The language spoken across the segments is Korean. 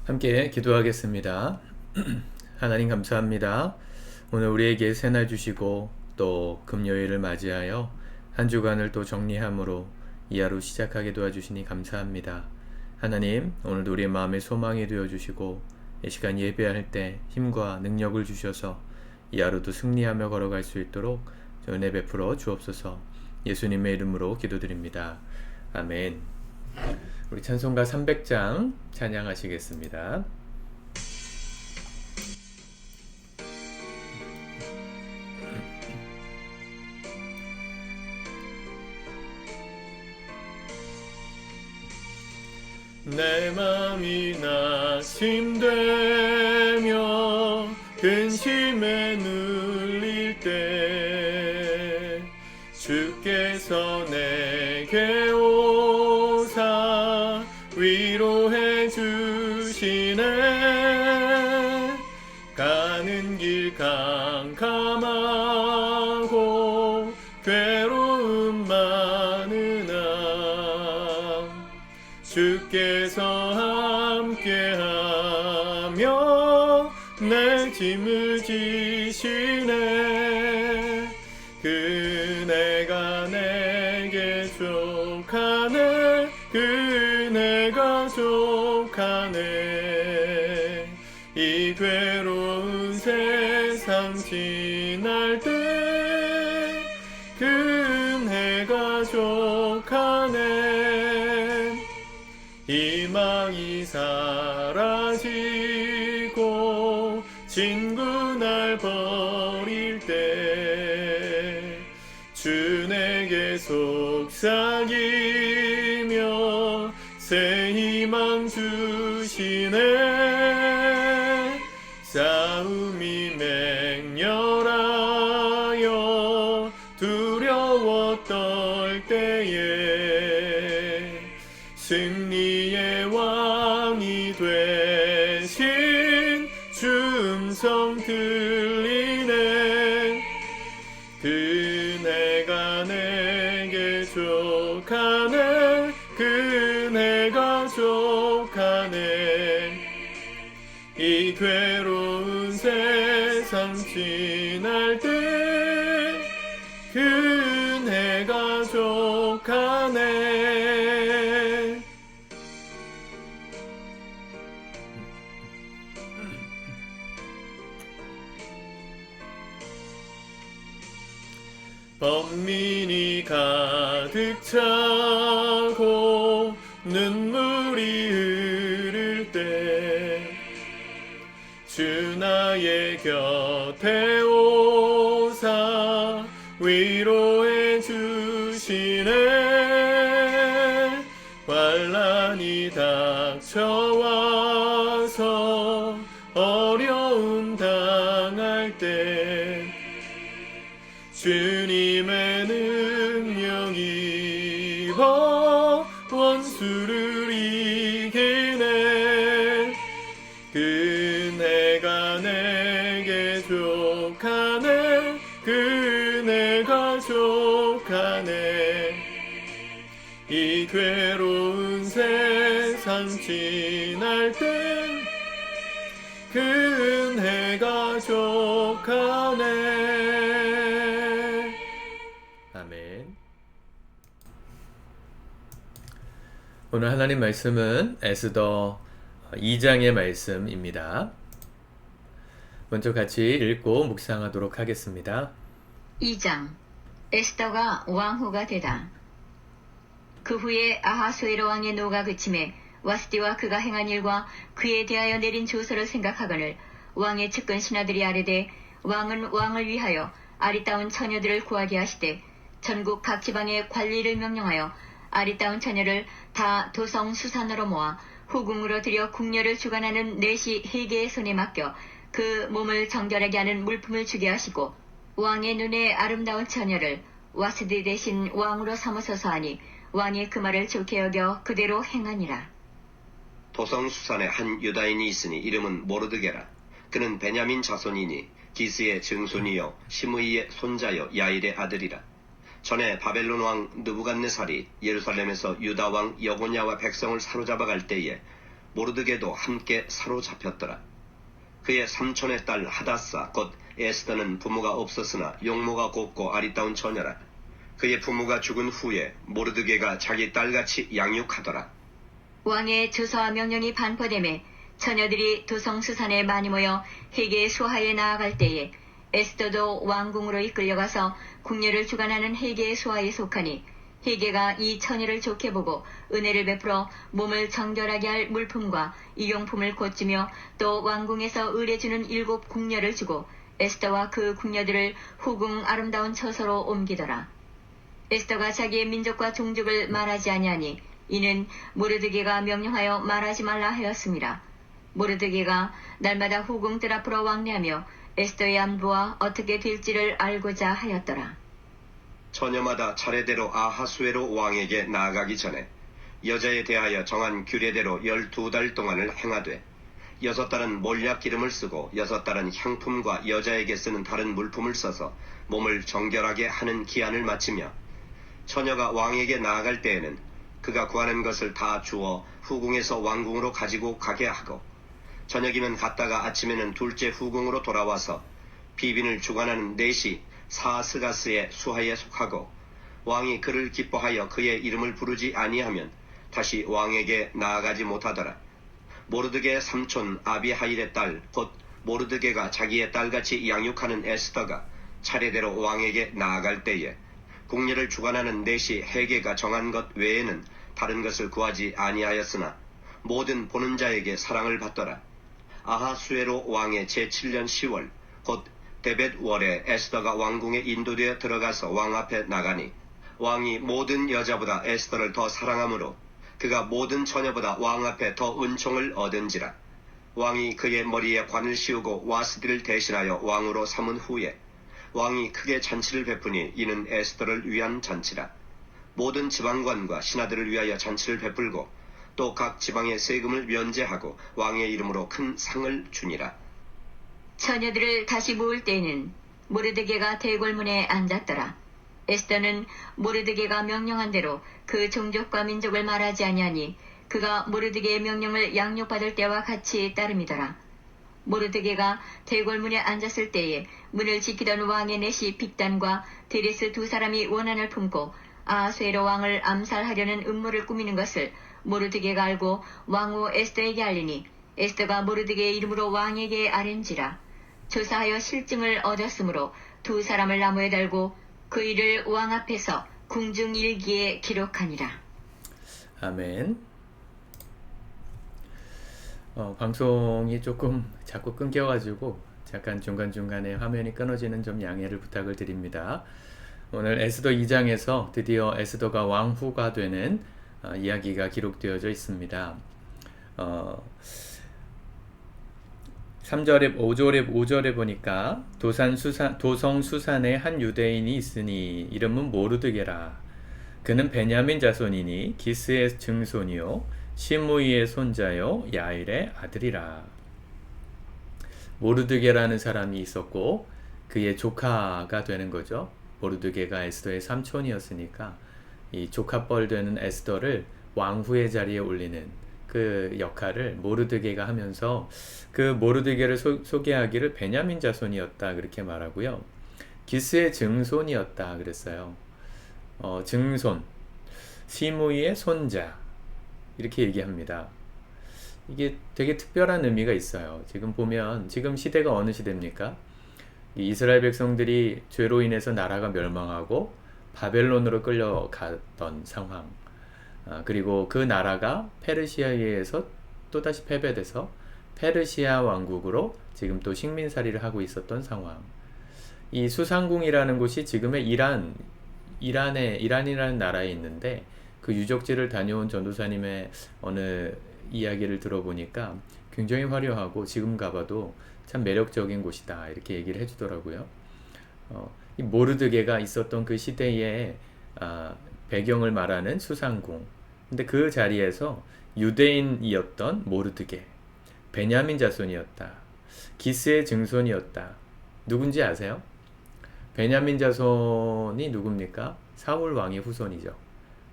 함께 기도하겠습니다. 하나님 감사합니다. 오늘 우리에게 새날 주시고 또 금요일을 맞이하여 한 주간을 또 정리함으로 이 하루 시작하게 도와주시니 감사합니다. 하나님, 오늘도 우리의 마음의 소망이 되어주시고 이 시간 예배할 때 힘과 능력을 주셔서 이 하루도 승리하며 걸어갈 수 있도록 은혜 베풀어 주옵소서. 예수님의 이름으로 기도드립니다. 아멘. 우리 찬송가 300장 찬양하시겠습니다. 내 맘이 낙심되며 근심에 눌릴 때 주께서 내게 오사 위로해 주시네. 가는 길 캄캄하고 괴로움 많으나 주께서 함께하며 내 짐을 지시네. 그네가 내게 족하네. 그네가 족하네. 이 괴로운 세상 지날 때 그네가 족하네. 희망이 사라지고 친구 날 버릴 때 주 내게 속삭이며 새 희망 주시네. 싸움이 맹렬하여 두려워 떨 때에 승리의 왕이 되신 주 음성 들리네. 그네가 내게 족하네. 그네가 족하네. 이 괴로운 세상 지날 때 그네가 족하네. 번민이 가득 차고 눈물이 흐를 때 주 나의 곁에 오사 위로해 주시네. 환난이 닥쳐와서 어려움 당할 때 주님의 능력 입어 원수를 이기네. 그네가 내게 족하네. 그네가 족하네. 이 괴로운 세상 지날 때 그네가 족하네. 아멘. 오늘 하나님 말씀은 에스더 2장의 말씀입니다. 먼저 같이 읽고 묵상하도록 하겠습니다. 2장. 에스더가 왕후가 되다. 그 후에 아하수에로 왕의 노가 그침에 와스디와 그가 행한 일과 그에 대하여 내린 조서를 생각하거늘 왕의 측근 신하들이 아뢰되 왕은 왕을 위하여 아리따운 처녀들을 구하게 하시되 전국 각 지방의 관리를 명령하여 아리따운 처녀를 다 도성 수산으로 모아 후궁으로 들여 궁녀를 주관하는 내시 헤게의 손에 맡겨 그 몸을 정결하게 하는 물품을 주게 하시고 왕의 눈에 아름다운 처녀를 와스디 대신 왕으로 삼으소서 하니 왕이 그 말을 좋게 여겨 그대로 행하니라. 도성 수산에 한 유다인이 있으니 이름은 모르드게라. 그는 베냐민 자손이니 기스의 증손이요 시므이의 손자요 야일의 아들이라. 전에 바벨론 왕 느부갓네살이 예루살렘에서 유다 왕 여고냐와 백성을 사로잡아 갈 때에 모르드게도 함께 사로잡혔더라. 그의 삼촌의 딸 하다사 곧 에스더는 부모가 없었으나 용모가 곱고 아리따운 처녀라. 그의 부모가 죽은 후에 모르드게가 자기 딸같이 양육하더라. 왕의 조서와 명령이 반포됨에 처녀들이 도성수산에 많이 모여 헤게의 수하에 나아갈 때에 에스더도 왕궁으로 이끌려가서 궁녀를 주관하는 헤게의 수하에 속하니 헤게가 이 처녀를 좋게 보고 은혜를 베풀어 몸을 정결하게 할 물품과 이용품을 고치며 또 왕궁에서 의뢰주는 7 궁녀를 주고 에스더와 그 궁녀들을 후궁 아름다운 처소로 옮기더라. 에스더가 자기의 민족과 종족을 말하지 아니하니 이는 모르드게가 명령하여 말하지 말라 하였습니다. 모르드게가 날마다 후궁 뜰 앞으로 왕래하며 에스더의 안부와 어떻게 될지를 알고자 하였더라. 처녀마다 차례대로 아하수에로 왕에게 나아가기 전에 여자에 대하여 정한 규례대로 12달 동안을 행하되 6달은 몰약 기름을 쓰고 6달은 향품과 여자에게 쓰는 다른 물품을 써서 몸을 정결하게 하는 기한을 마치며 처녀가 왕에게 나아갈 때에는 그가 구하는 것을 다 주어 후궁에서 왕궁으로 가지고 가게 하고 저녁이면 갔다가 아침에는 둘째 후궁으로 돌아와서 비빈을 주관하는 넷이 사스가스의 수하에 속하고 왕이 그를 기뻐하여 그의 이름을 부르지 아니하면 다시 왕에게 나아가지 못하더라. 모르드게의 삼촌 아비하일의 딸 곧 모르드게가 자기의 딸같이 양육하는 에스더가 차례대로 왕에게 나아갈 때에 궁녀를 주관하는 넷이 헤게가 정한 것 외에는 다른 것을 구하지 아니하였으나 모든 보는 자에게 사랑을 받더라. 아하수에로 왕의 제7년 10월 곧 데벳월에 에스더가 왕궁에 인도되어 들어가서 왕 앞에 나가니 왕이 모든 여자보다 에스더를 더 사랑하므로 그가 모든 처녀보다 왕 앞에 더 은총을 얻은지라. 왕이 그의 머리에 관을 씌우고 와스디를 대신하여 왕으로 삼은 후에 왕이 크게 잔치를 베푸니 이는 에스더를 위한 잔치라. 모든 지방관과 신하들을 위하여 잔치를 베풀고 또 각 지방의 세금을 면제하고 왕의 이름으로 큰 상을 주니라. 처녀들을 다시 모을 때에는 모르드게가 대궐문에 앉았더라. 에스더는 모르드게가 명령한 대로 그 종족과 민족을 말하지 아니하니 그가 모르드게의 명령을 양육받을 때와 같이 따름이더라. 모르드게가 대궐문에 앉았을 때에 문을 지키던 왕의 넷이 빅단과 데레스 2 사람이 원한을 품고 아하수에로 왕을 암살하려는 음모를 꾸미는 것을 모르드게가 알고 왕후 에스더에게 알리니 에스더가 모르드게의 이름으로 왕에게 아랜지라. 조사하여 실증을 얻었으므로 2 사람을 나무에 달고 그 일을 왕 앞에서 궁중일기에 기록하니라. 아멘. 방송이 조금 자꾸 끊겨가지고 잠깐 중간중간에 화면이 끊어지는 점 양해를 부탁을 드립니다. 오늘 에스더 2장에서 드디어 에스더가 왕후가 되는 이야기가 기록되어져 있습니다. 3절에 5절에 보니까 도성 수산에 한 유대인이 있으니 이름은 모르드게라. 그는 베냐민 자손이니 기스의 증손이요 시므이의 손자요 야일의 아들이라. 모르드게라는 사람이 있었고 그의 조카가 되는 거죠. 모르드게가 에스더의 삼촌이었으니까 이 조카뻘 되는 에스더를 왕후의 자리에 올리는 그 역할을 모르드게가 하면서 그 모르드게를 소개하기를 베냐민 자손이었다 그렇게 말하고요. 기스의 증손이었다 그랬어요. 증손, 시므이의 손자 이렇게 얘기합니다. 이게 되게 특별한 의미가 있어요. 지금 보면 지금 시대가 어느 시대입니까? 이스라엘 백성들이 죄로 인해서 나라가 멸망하고 바벨론으로 끌려갔던 상황. 그리고 그 나라가 페르시아에 의해서 또다시 패배돼서 페르시아 왕국으로 지금 또 식민살이를 하고 있었던 상황. 이 수상궁이라는 곳이 지금의 이란이라는 나라에 있는데 그 유적지를 다녀온 전도사님의 어느 이야기를 들어보니까 굉장히 화려하고 지금 가봐도 참 매력적인 곳이다 이렇게 얘기를 해주더라고요. 이 모르드게가 있었던 그 시대의 배경을 말하는 수상궁. 근데 그 자리에서 유대인이었던 모르드게, 베냐민 자손이었다. 기스의 증손이었다. 누군지 아세요? 베냐민 자손이 누굽니까? 사울 왕의 후손이죠.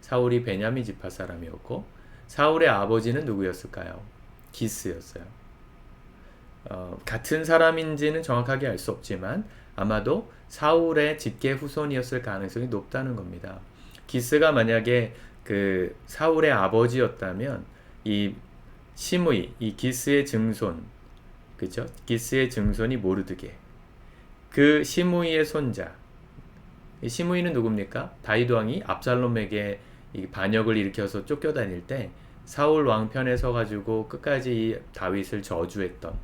사울이 베냐민 지파 사람이었고 사울의 아버지는 누구였을까요? 기스였어요. 같은 사람인지는 정확하게 알 수 없지만 아마도 사울의 직계 후손이었을 가능성이 높다는 겁니다. 기스가 만약에 그 사울의 아버지였다면 이 시므이, 이 기스의 증손, 그죠? 기스의 증손이 모르드게, 그 시므이의 손자. 이 시므이는 누굽니까? 다윗 왕이 압살롬에게 이 반역을 일으켜서 쫓겨다닐 때 사울 왕 편에 서가지고 끝까지 이 다윗을 저주했던,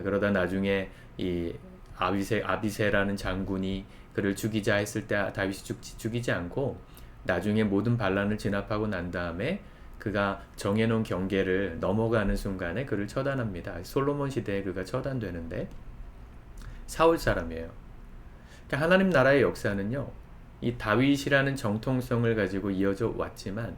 그러다 나중에 이 아비세라는 장군이 그를 죽이자 했을 때 다윗이 죽이지 않고 나중에 모든 반란을 진압하고 난 다음에 그가 정해놓은 경계를 넘어가는 순간에 그를 처단합니다. 솔로몬 시대에 그가 처단되는데 사울 사람이에요. 그러니까 하나님 나라의 역사는요, 이 다윗이라는 정통성을 가지고 이어져 왔지만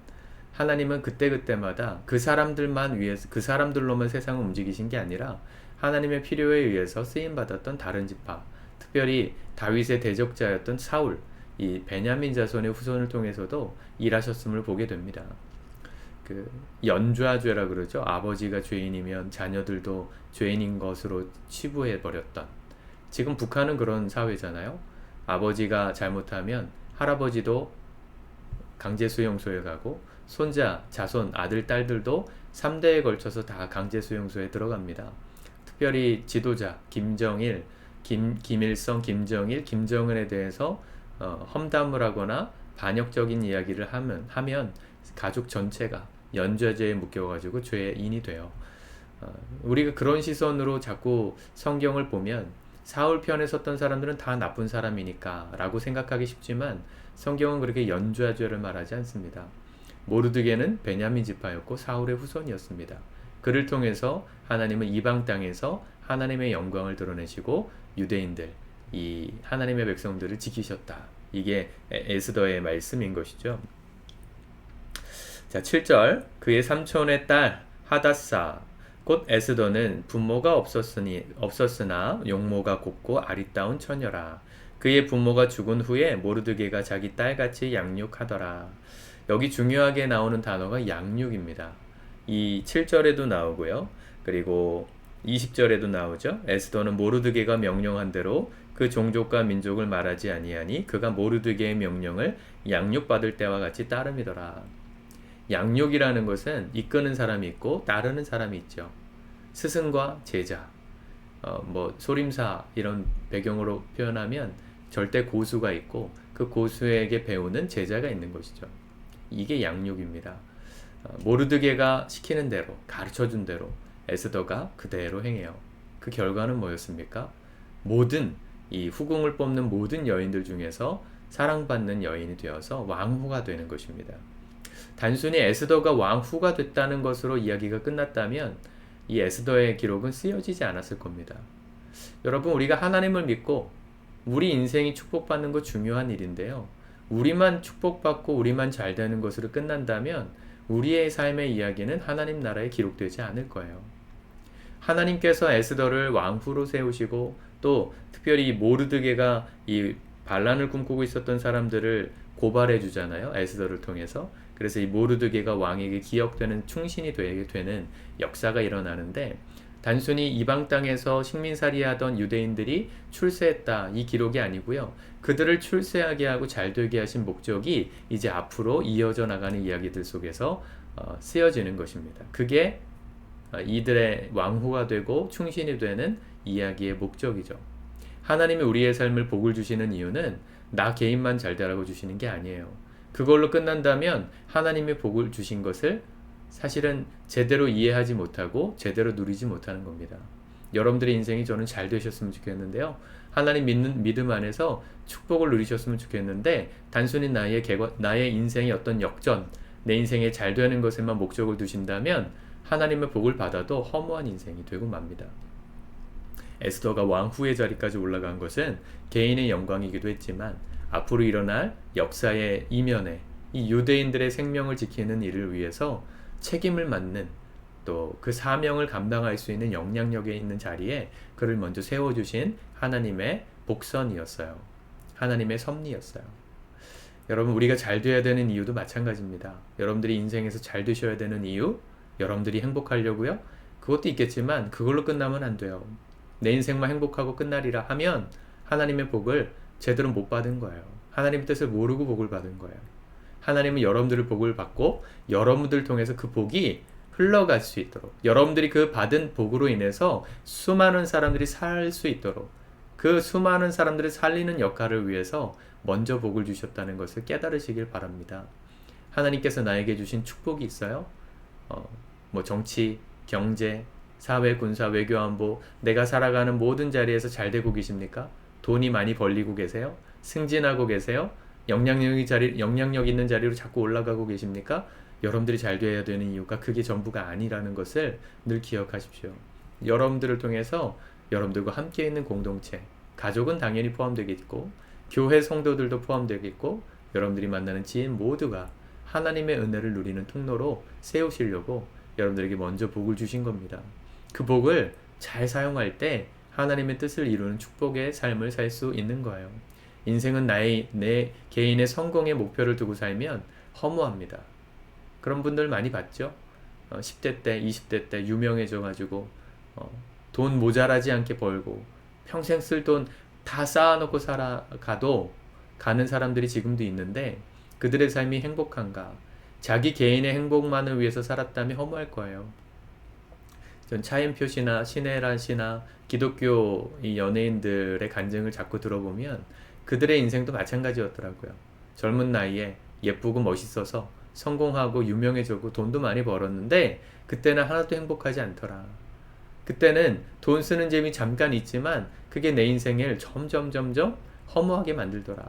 하나님은 그때그때마다 그 사람들만 위해서, 그 사람들로만 세상을 움직이신 게 아니라 하나님의 필요에 의해서 쓰임받았던 다른 지파, 특별히 다윗의 대적자였던 사울, 이 베냐민 자손의 후손을 통해서도 일하셨음을 보게 됩니다. 그 연좌죄라 그러죠. 아버지가 죄인이면 자녀들도 죄인인 것으로 치부해 버렸던. 지금 북한은 그런 사회잖아요. 아버지가 잘못하면 할아버지도 강제수용소에 가고 손자, 자손, 아들, 딸들도 3대에 걸쳐서 다 강제수용소에 들어갑니다. 특별히 지도자 김정일, 김일성, 김정일, 김정은에 대해서 험담을 하거나 반역적인 이야기를 하면 가족 전체가 연좌죄에 묶여가지고 죄인이 돼요. 우리가 그런 시선으로 자꾸 성경을 보면 사울 편에 섰던 사람들은 다 나쁜 사람이니까 라고 생각하기 쉽지만 성경은 그렇게 연좌죄를 말하지 않습니다. 모르드게는 베냐민 지파였고 사울의 후손이었습니다. 그를 통해서 하나님은 이방 땅에서 하나님의 영광을 드러내시고 유대인들, 이 하나님의 백성들을 지키셨다. 이게 에스더의 말씀인 것이죠. 자, 7절. 그의 삼촌의 딸 하닷사 곧 에스더는 부모가 없었으나 용모가 곱고 아리따운 처녀라. 그의 부모가 죽은 후에 모르드게가 자기 딸같이 양육하더라. 여기 중요하게 나오는 단어가 양육입니다. 이 7절에도 나오고요. 그리고 20절에도 나오죠. 에스더는 모르드게가 명령한 대로 그 종족과 민족을 말하지 아니하니 그가 모르드게의 명령을 양육받을 때와 같이 따름이더라. 양육이라는 것은 이끄는 사람이 있고 따르는 사람이 있죠. 스승과 제자, 소림사 이런 배경으로 표현하면 절대 고수가 있고 그 고수에게 배우는 제자가 있는 것이죠. 이게 양육입니다. 모르드게가 시키는 대로, 가르쳐준 대로 에스더가 그대로 행해요. 그 결과는 뭐였습니까? 모든 이 후궁을 뽑는 모든 여인들 중에서 사랑받는 여인이 되어서 왕후가 되는 것입니다. 단순히 에스더가 왕후가 됐다는 것으로 이야기가 끝났다면 이 에스더의 기록은 쓰여지지 않았을 겁니다. 여러분, 우리가 하나님을 믿고 우리 인생이 축복받는 거 중요한 일인데요. 우리만 축복받고 우리만 잘 되는 것으로 끝난다면 우리의 삶의 이야기는 하나님 나라에 기록되지 않을 거예요. 하나님께서 에스더를 왕후로 세우시고 또 특별히 모르드게가 이 반란을 꿈꾸고 있었던 사람들을 고발해 주잖아요. 에스더를 통해서. 그래서 이 모르드게가 왕에게 기억되는 충신이 되게 되는 역사가 일어나는데 단순히 이방 땅에서 식민살이하던 유대인들이 출세했다 이 기록이 아니고요. 그들을 출세하게 하고 잘되게 하신 목적이 이제 앞으로 이어져 나가는 이야기들 속에서 쓰여지는 것입니다. 그게 이들의 왕후가 되고 충신이 되는 이야기의 목적이죠. 하나님이 우리의 삶을 복을 주시는 이유는 나 개인만 잘 되라고 주시는 게 아니에요. 그걸로 끝난다면 하나님의 복을 주신 것을 사실은 제대로 이해하지 못하고 제대로 누리지 못하는 겁니다. 여러분들의 인생이 저는 잘 되셨으면 좋겠는데요. 하나님 믿는 믿음 안에서 축복을 누리셨으면 좋겠는데 단순히 나의 인생의 어떤 역전, 내 인생에 잘 되는 것에만 목적을 두신다면 하나님의 복을 받아도 허무한 인생이 되고 맙니다. 에스더가 왕후의 자리까지 올라간 것은 개인의 영광이기도 했지만 앞으로 일어날 역사의 이면에 이 유대인들의 생명을 지키는 일을 위해서 책임을 맡는 또 그 사명을 감당할 수 있는 영향력에 있는 자리에 그를 먼저 세워주신 하나님의 복선이었어요. 하나님의 섭리였어요. 여러분, 우리가 잘 되어야 되는 이유도 마찬가지입니다. 여러분들이 인생에서 잘 되셔야 되는 이유, 여러분들이 행복하려고요? 그것도 있겠지만 그걸로 끝나면 안 돼요. 내 인생만 행복하고 끝나리라 하면 하나님의 복을 제대로 못 받은 거예요. 하나님의 뜻을 모르고 복을 받은 거예요. 하나님은 여러분들을 복을 받고 여러분들 통해서 그 복이 흘러갈 수 있도록, 여러분들이 그 받은 복으로 인해서 수많은 사람들이 살 수 있도록, 그 수많은 사람들을 살리는 역할을 위해서 먼저 복을 주셨다는 것을 깨달으시길 바랍니다. 하나님께서 나에게 주신 축복이 있어요. 뭐 정치, 경제, 사회, 군사, 외교, 안보, 내가 살아가는 모든 자리에서 잘 되고 계십니까? 돈이 많이 벌리고 계세요? 승진하고 계세요? 영향력 있는 자리로 자꾸 올라가고 계십니까? 여러분들이 잘 돼야 되는 이유가 그게 전부가 아니라는 것을 늘 기억하십시오. 여러분들을 통해서 여러분들과 함께 있는 공동체, 가족은 당연히 포함되겠고, 교회 성도들도 포함되겠고, 여러분들이 만나는 지인 모두가 하나님의 은혜를 누리는 통로로 세우시려고 여러분들에게 먼저 복을 주신 겁니다. 그 복을 잘 사용할 때 하나님의 뜻을 이루는 축복의 삶을 살 수 있는 거예요. 인생은 내 개인의 성공의 목표를 두고 살면 허무합니다. 그런 분들 많이 봤죠? 10대 때, 20대 때 유명해져가지고 돈 모자라지 않게 벌고 평생 쓸 돈 다 쌓아놓고 살아가도 가는 사람들이 지금도 있는데 그들의 삶이 행복한가? 자기 개인의 행복만을 위해서 살았다면 허무할 거예요. 전 차인표 씨나 신혜란 씨나 기독교 이 연예인들의 간증을 자꾸 들어보면 그들의 인생도 마찬가지였더라고요. 젊은 나이에 예쁘고 멋있어서 성공하고 유명해지고 돈도 많이 벌었는데 그때는 하나도 행복하지 않더라. 그때는 돈 쓰는 재미 잠깐 있지만 그게 내 인생을 점점 허무하게 만들더라.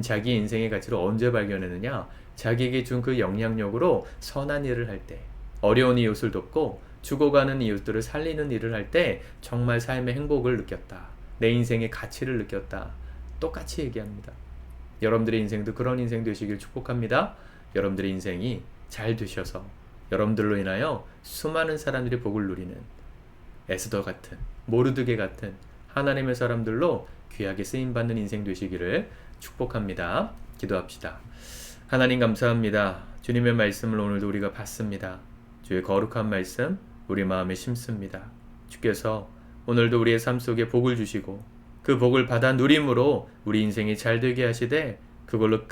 자기 인생의 가치를 언제 발견했느냐? 자기에게 준 그 영향력으로 선한 일을 할 때, 어려운 이웃을 돕고 죽어가는 이웃들을 살리는 일을 할 때 정말 삶의 행복을 느꼈다. 내 인생의 가치를 느꼈다. 똑같이 얘기합니다. 여러분들의 인생도 그런 인생 되시길 축복합니다. 여러분들의 인생이 잘 되셔서 여러분들로 인하여 수많은 사람들이 복을 누리는 에스더 같은, 모르드게 같은 하나님의 사람들로 귀하게 쓰임받는 인생 되시기를 축복합니다. 기도합시다. 하나님 감사합니다. 주님의 말씀을 오늘도 우리가 봤습니다. 주의 거룩한 말씀 우리 마음에 심습니다. 주께서 오늘도 우리의 삶 속에 복을 주시고 그 복을 받아 누림으로 우리 인생이 잘 되게 하시되 그걸로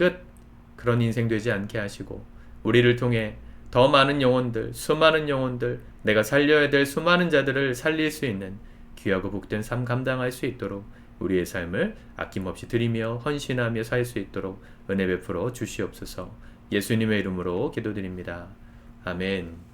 그런 인생 되지 않게 하시고 우리를 통해 더 많은 영혼들, 수많은 영혼들, 내가 살려야 될 수많은 자들을 살릴 수 있는 귀하고 복된 삶 감당할 수 있도록 우리의 삶을 아낌없이 드리며 헌신하며 살 수 있도록 은혜 베풀어 주시옵소서. 예수님의 이름으로 기도드립니다. 아멘.